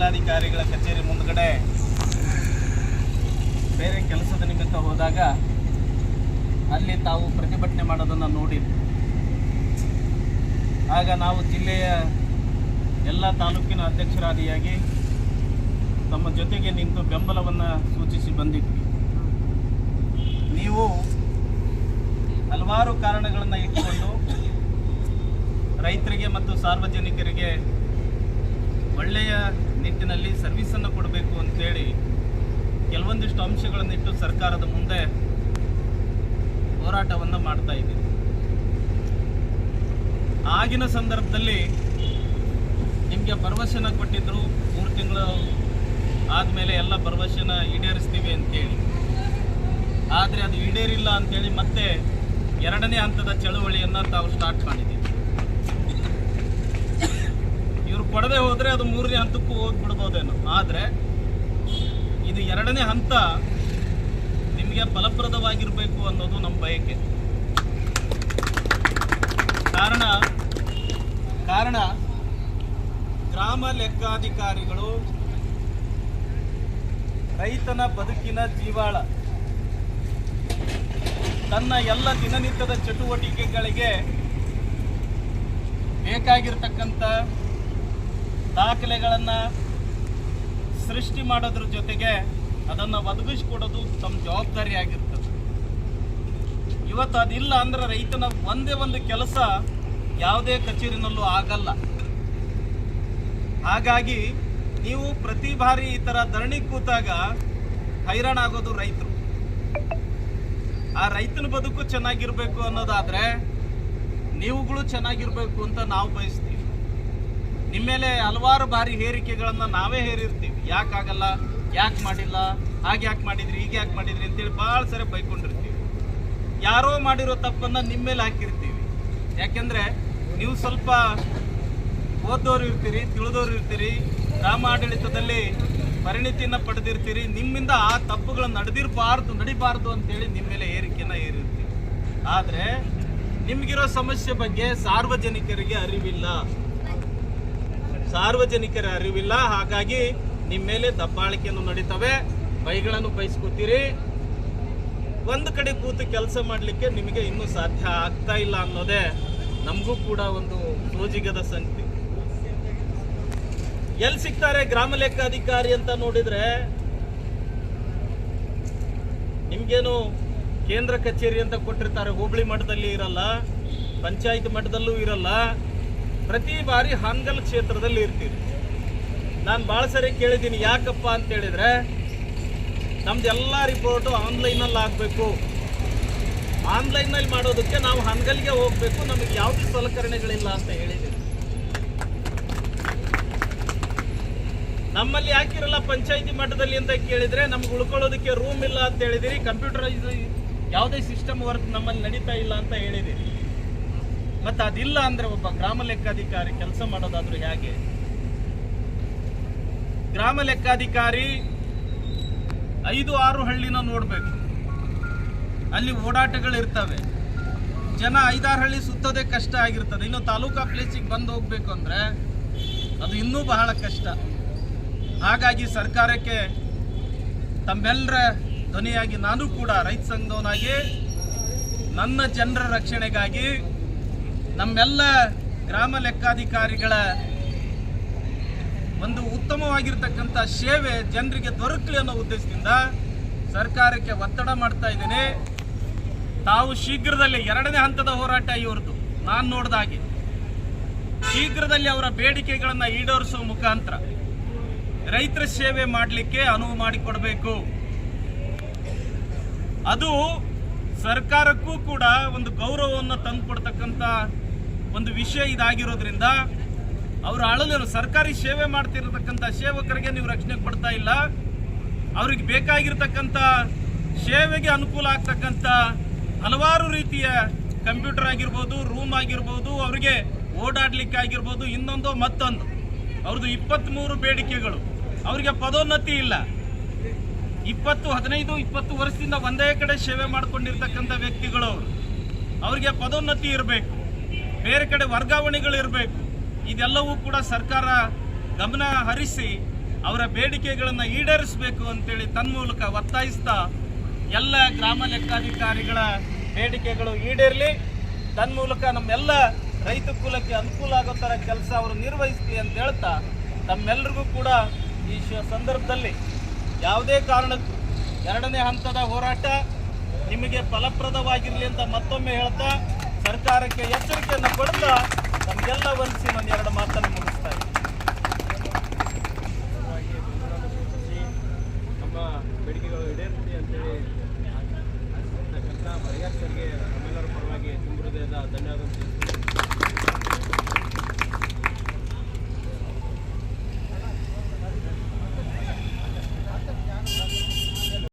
ಜಿಲ್ಲಾಧಿಕಾರಿಗಳ ಕಚೇರಿ ಮುಂದ್ಗಡೆ ಬೇರೆ ಕೆಲಸದ ನಿಮಿತ್ತ ಹೋದಾಗ ಅಲ್ಲಿ ತಾವು ಪ್ರತಿಭಟನೆ ಮಾಡೋದನ್ನು ನೋಡಿದ್ವಿ. ಆಗ ನಾವು ಜಿಲ್ಲೆಯ ಎಲ್ಲ ತಾಲೂಕಿನ ಅಧ್ಯಕ್ಷರಾದಿಯಾಗಿ ತಮ್ಮ ಜೊತೆಗೆ ನಿಂತು ಬೆಂಬಲವನ್ನು ಸೂಚಿಸಿ ಬಂದಿದ್ವಿ. ನೀವು ಹಲವಾರು ಕಾರಣಗಳನ್ನು ಇಟ್ಟುಕೊಂಡು ರೈತರಿಗೆ ಮತ್ತು ಸಾರ್ವಜನಿಕರಿಗೆ ಒಳ್ಳೆಯ ನಿಟ್ಟಿನಲ್ಲಿ ಸರ್ವಿಸನ್ನು ಕೊಡಬೇಕು ಅಂತೇಳಿ ಕೆಲವೊಂದಿಷ್ಟು ಅಂಶಗಳನ್ನಿಟ್ಟು ಸರ್ಕಾರದ ಮುಂದೆ ಹೋರಾಟವನ್ನು ಮಾಡ್ತಾ ಇದ್ದೀವಿ. ಆಗಿನ ಸಂದರ್ಭದಲ್ಲಿ ನಿಮಗೆ ಭರವಸೆನ ಕೊಟ್ಟಿದ್ದರು, 3 ತಿಂಗಳು ಆದಮೇಲೆ ಎಲ್ಲ ಭರವಸೆನ ಈಡೇರಿಸ್ತೀವಿ ಅಂತೇಳಿ. ಆದರೆ ಅದು ಈಡೇರಿಲ್ಲ ಅಂತೇಳಿ ಮತ್ತೆ 2ನೇ ಹಂತದ ಚಳುವಳಿಯನ್ನು ತಾವು ಸ್ಟಾರ್ಟ್ ಮಾಡಿದ್ದೀವಿ. ಇವರು ಕೊಡದೆ ಹೋದರೆ ಅದು 3ನೇ ಹಂತಕ್ಕೂ ಹೋಗ್ಬಿಡ್ಬೋದೇನೋ. ಆದರೆ ಇದು 2ನೇ ಹಂತ ನಿಮಗೆ ಫಲಪ್ರದವಾಗಿರಬೇಕು ಅನ್ನೋದು ನಮ್ಮ ಬಯಕೆ. ಕಾರಣ ಗ್ರಾಮ ಲೆಕ್ಕಾಧಿಕಾರಿಗಳು ರೈತನ ಬದುಕಿನ ಜೀವಾಳ. ತನ್ನ ಎಲ್ಲ ದಿನನಿತ್ಯದ ಚಟುವಟಿಕೆಗಳಿಗೆ ಬೇಕಾಗಿರ್ತಕ್ಕಂಥ ದಾಖಲೆಗಳನ್ನು ಸೃಷ್ಟಿ ಮಾಡೋದ್ರ ಜೊತೆಗೆ ಅದನ್ನು ಒದಗಿಸಿಕೊಡೋದು ತಮ್ಮ ಜವಾಬ್ದಾರಿ ಆಗಿರ್ತದೆ. ಇವತ್ತು ಅದಿಲ್ಲ ಅಂದ್ರೆ ರೈತನ ಒಂದೇ ಒಂದು ಕೆಲಸ ಯಾವುದೇ ಕಚೇರಿನಲ್ಲೂ ಆಗಲ್ಲ. ಹಾಗಾಗಿ ನೀವು ಪ್ರತಿ ಬಾರಿ ಈ ಥರ ಧರಣಿ ಕೂತಾಗ ಹೈರಾಣಾಗೋದು ರೈತರು. ಆ ರೈತನ ಬದುಕು ಚೆನ್ನಾಗಿರ್ಬೇಕು ಅನ್ನೋದಾದರೆ ನೀವುಗಳು ಚೆನ್ನಾಗಿರ್ಬೇಕು ಅಂತ ನಾವು ಬಯಸ್ತೀವಿ. ನಿಮ್ಮ ಮೇಲೆ ಹಲವಾರು ಬಾರಿ ಹೇರಿಕೆಗಳನ್ನು ನಾವೇ ಹೇರಿರ್ತೀವಿ. ಯಾಕಾಗಲ್ಲ, ಯಾಕೆ ಮಾಡಿಲ್ಲ, ಹಾಗೆ ಯಾಕೆ ಮಾಡಿದ್ರಿ, ಹೀಗೆ ಯಾಕೆ ಮಾಡಿದ್ರಿ ಅಂತೇಳಿ ಭಾಳ ಸರಿ ಬೈಕೊಂಡಿರ್ತೀವಿ. ಯಾರೋ ಮಾಡಿರೋ ತಪ್ಪನ್ನು ನಿಮ್ಮ ಮೇಲೆ ಹಾಕಿರ್ತೀವಿ. ಯಾಕೆಂದರೆ ನೀವು ಸ್ವಲ್ಪ ಓದೋರು ಇರ್ತೀರಿ, ತಿಳಿದೋರು ಇರ್ತೀರಿ, ಗ್ರಾಮ ಆಡಳಿತದಲ್ಲಿ ಪರಿಣಿತಿಯನ್ನು ಪಡೆದಿರ್ತೀರಿ. ನಿಮ್ಮಿಂದ ಆ ತಪ್ಪುಗಳು ನಡಿಬಾರ್ದು ಅಂತೇಳಿ ನಿಮ್ಮ ಮೇಲೆ ಹೇರಿಕೆಯನ್ನು ಹೇರಿರ್ತೀವಿ. ಆದರೆ ನಿಮಗಿರೋ ಸಮಸ್ಯೆ ಬಗ್ಗೆ ಸಾರ್ವಜನಿಕರ ಅರಿವಿಲ್ಲ. ಹಾಗಾಗಿ ನಿಮ್ಮ ಮೇಲೆ ದಬ್ಬಾಳಿಕೆಯನ್ನು ನಡೀತವೆ, ಬೈಗಳನ್ನು ಬಯಸ್ಕೊತೀರಿ. ಒಂದು ಕಡೆ ಕೂತು ಕೆಲಸ ಮಾಡಲಿಕ್ಕೆ ನಿಮಗೆ ಇನ್ನೂ ಸಾಧ್ಯ ಆಗ್ತಾ ಇಲ್ಲ ಅನ್ನೋದೇ ನಮಗೂ ಕೂಡ ಒಂದು ಸೋಜಿಗದ ಸಂಗತಿ. ಎಲ್ಲಿ ಸಿಗ್ತಾರೆ ಗ್ರಾಮ ಲೆಕ್ಕಾಧಿಕಾರಿ ಅಂತ ನೋಡಿದ್ರೆ, ನಿಮ್ಗೇನು ಕೇಂದ್ರ ಕಚೇರಿ ಅಂತ ಕೊಟ್ಟಿರ್ತಾರೆ, ಹೋಬಳಿ ಮಟ್ಟದಲ್ಲಿ ಇರಲ್ಲ, ಪಂಚಾಯತ್ ಮಟ್ಟದಲ್ಲೂ ಇರಲ್ಲ. ಪ್ರತಿ ಬಾರಿ ಹಾನಗಲ್ ಕ್ಷೇತ್ರದಲ್ಲಿ ಇರ್ತೀರಿ. ನಾನು ಭಾಳ ಸರಿ ಕೇಳಿದ್ದೀನಿ, ಯಾಕಪ್ಪ ಅಂತ ಹೇಳಿದ್ರೆ ನಮ್ದೆಲ್ಲ ರಿಪೋರ್ಟು ಆನ್ಲೈನಲ್ಲಿ ಆಗಬೇಕು. ಆನ್ಲೈನಲ್ಲಿ ಮಾಡೋದಕ್ಕೆ ನಾವು ಹಾನಗಲ್ಗೆ ಹೋಗಬೇಕು, ನಮಗೆ ಯಾವುದೇ ಸಲಕರಣೆಗಳಿಲ್ಲ ಅಂತ ಹೇಳಿದ್ದೀನಿ. ನಮ್ಮಲ್ಲಿ ಯಾಕಿರಲ್ಲ ಪಂಚಾಯತಿ ಮಟ್ಟದಲ್ಲಿ ಅಂತ ಕೇಳಿದರೆ ನಮ್ಗೆ ಉಳ್ಕೊಳ್ಳೋದಕ್ಕೆ ರೂಮ್ ಇಲ್ಲ ಅಂತ ಹೇಳಿದಿರಿ, ಕಂಪ್ಯೂಟರೈಸ್ ಯಾವುದೇ ಸಿಸ್ಟಮ್ ವರ್ಕ್ ನಮ್ಮಲ್ಲಿ ನಡೀತಾ ಇಲ್ಲ ಅಂತ ಹೇಳಿದಿರಿ. ಮತ್ತು ಅದಿಲ್ಲ ಅಂದರೆ ಒಬ್ಬ ಗ್ರಾಮ ಲೆಕ್ಕಾಧಿಕಾರಿ ಕೆಲಸ ಮಾಡೋದಾದ್ರೂ ಹೇಗೆ? ಗ್ರಾಮ ಲೆಕ್ಕಾಧಿಕಾರಿ 5-6 ಹಳ್ಳಿನ ನೋಡಬೇಕು. ಅಲ್ಲಿ ಓಡಾಟಗಳಿರ್ತವೆ. ಜನ 5-6 ಹಳ್ಳಿ ಸುತ್ತೋದೇ ಕಷ್ಟ ಆಗಿರ್ತದೆ. ಇನ್ನು ತಾಲೂಕಾ ಪ್ಲೇಸಿಗೆ ಬಂದು ಹೋಗ್ಬೇಕು ಅಂದರೆ ಅದು ಇನ್ನೂ ಬಹಳ ಕಷ್ಟ. ಹಾಗಾಗಿ ಸರ್ಕಾರಕ್ಕೆ ತಮ್ಮೆಲ್ಲರ ಧ್ವನಿಯಾಗಿ ನಾನು ಕೂಡ ರೈತ ಸಂಘದವನಾಗಿ ನನ್ನ ಜನರ ರಕ್ಷಣೆಗಾಗಿ ನಮ್ಮೆಲ್ಲ ಗ್ರಾಮ ಲೆಕ್ಕಾಧಿಕಾರಿಗಳ ಒಂದು ಉತ್ತಮವಾಗಿರ್ತಕ್ಕಂಥ ಸೇವೆ ಜನರಿಗೆ ದೊರಕಲಿ ಅನ್ನೋ ಉದ್ದೇಶದಿಂದ ಸರ್ಕಾರಕ್ಕೆ ಒತ್ತಡ ಮಾಡ್ತಾ ಇದ್ದೇನೆ. ತಾವು ಶೀಘ್ರದಲ್ಲಿ 2ನೇ ಹಂತದ ಹೋರಾಟ ಇವ್ರದ್ದು ನಾನು ನೋಡಿದಾಗೆ ಶೀಘ್ರದಲ್ಲಿ ಅವರ ಬೇಡಿಕೆಗಳನ್ನು ಈಡೇರಿಸುವ ಮುಖಾಂತರ ರೈತರ ಸೇವೆ ಮಾಡಲಿಕ್ಕೆ ಅನುವು ಮಾಡಿಕೊಡಬೇಕು. ಅದು ಸರ್ಕಾರಕ್ಕೂ ಕೂಡ ಒಂದು ಗೌರವವನ್ನು ತಂದುಕೊಡ್ತಕ್ಕಂಥ ಒಂದು ವಿಷಯ ಇದಾಗಿರೋದ್ರಿಂದ ಅವರು ಅಳಲು ಸರ್ಕಾರಿ ಸೇವೆ ಮಾಡ್ತಿರತಕ್ಕಂಥ ಸೇವಕರಿಗೆ ನೀವು ರಕ್ಷಣೆ ಕೊಡ್ತಾ ಇಲ್ಲ. ಅವ್ರಿಗೆ ಬೇಕಾಗಿರ್ತಕ್ಕಂಥ ಸೇವೆಗೆ ಅನುಕೂಲ ಆಗ್ತಕ್ಕಂಥ ಹಲವಾರು ರೀತಿಯ ಕಂಪ್ಯೂಟರ್ ಆಗಿರ್ಬೋದು, ರೂಮ್ ಆಗಿರ್ಬೋದು, ಅವರಿಗೆ ಓಡಾಡ್ಲಿಕ್ಕೆ ಆಗಿರ್ಬೋದು, ಇನ್ನೊಂದು ಮತ್ತೊಂದು. ಅವ್ರದ್ದು 23 ಬೇಡಿಕೆಗಳು. ಅವರಿಗೆ ಪದೋನ್ನತಿ ಇಲ್ಲ. 15-20 ವರ್ಷದಿಂದ ಒಂದೇ ಕಡೆ ಸೇವೆ ಮಾಡ್ಕೊಂಡಿರ್ತಕ್ಕಂಥ ವ್ಯಕ್ತಿಗಳು ಅವರು. ಅವರಿಗೆ ಪದೋನ್ನತಿ ಇರಬೇಕು, ಬೇರೆ ಕಡೆ ವರ್ಗಾವಣೆಗಳು ಇರಬೇಕು. ಇದೆಲ್ಲವೂ ಕೂಡ ಸರ್ಕಾರ ಗಮನ ಹರಿಸಿ ಅವರ ಬೇಡಿಕೆಗಳನ್ನು ಈಡೇರಿಸಬೇಕು ಅಂತೇಳಿ ತನ್ಮೂಲಕ ಒತ್ತಾಯಿಸ್ತಾ ಎಲ್ಲ ಗ್ರಾಮ ಲೆಕ್ಕಾಧಿಕಾರಿಗಳ ಬೇಡಿಕೆಗಳು ಈಡೇರಲಿ, ತನ್ಮೂಲಕ ನಮ್ಮೆಲ್ಲ ರೈತ ಕುಲಕ್ಕೆ ಅನುಕೂಲ ಆಗೋ ಥರ ಕೆಲಸ ಅವರು ನಿರ್ವಹಿಸಲಿ ಅಂತ ಹೇಳ್ತಾ ತಮ್ಮೆಲ್ಲರಿಗೂ ಕೂಡ ಈ ಸಂದರ್ಭದಲ್ಲಿ ಯಾವುದೇ ಕಾರಣಕ್ಕೂ 2ನೇ ಹಂತದ ಹೋರಾಟ ನಿಮಗೆ ಫಲಪ್ರದವಾಗಿರಲಿ ಅಂತ ಮತ್ತೊಮ್ಮೆ ಹೇಳ್ತಾ ಸರ್ಕಾರಕ್ಕೆ ಎಚ್ಚರಿಕೆಯನ್ನು ಕೊಡ್ತಾ ನಮಗೆಲ್ಲ ವಂದಿಸಿ ನಾನು 2 ಮಾತನ್ನು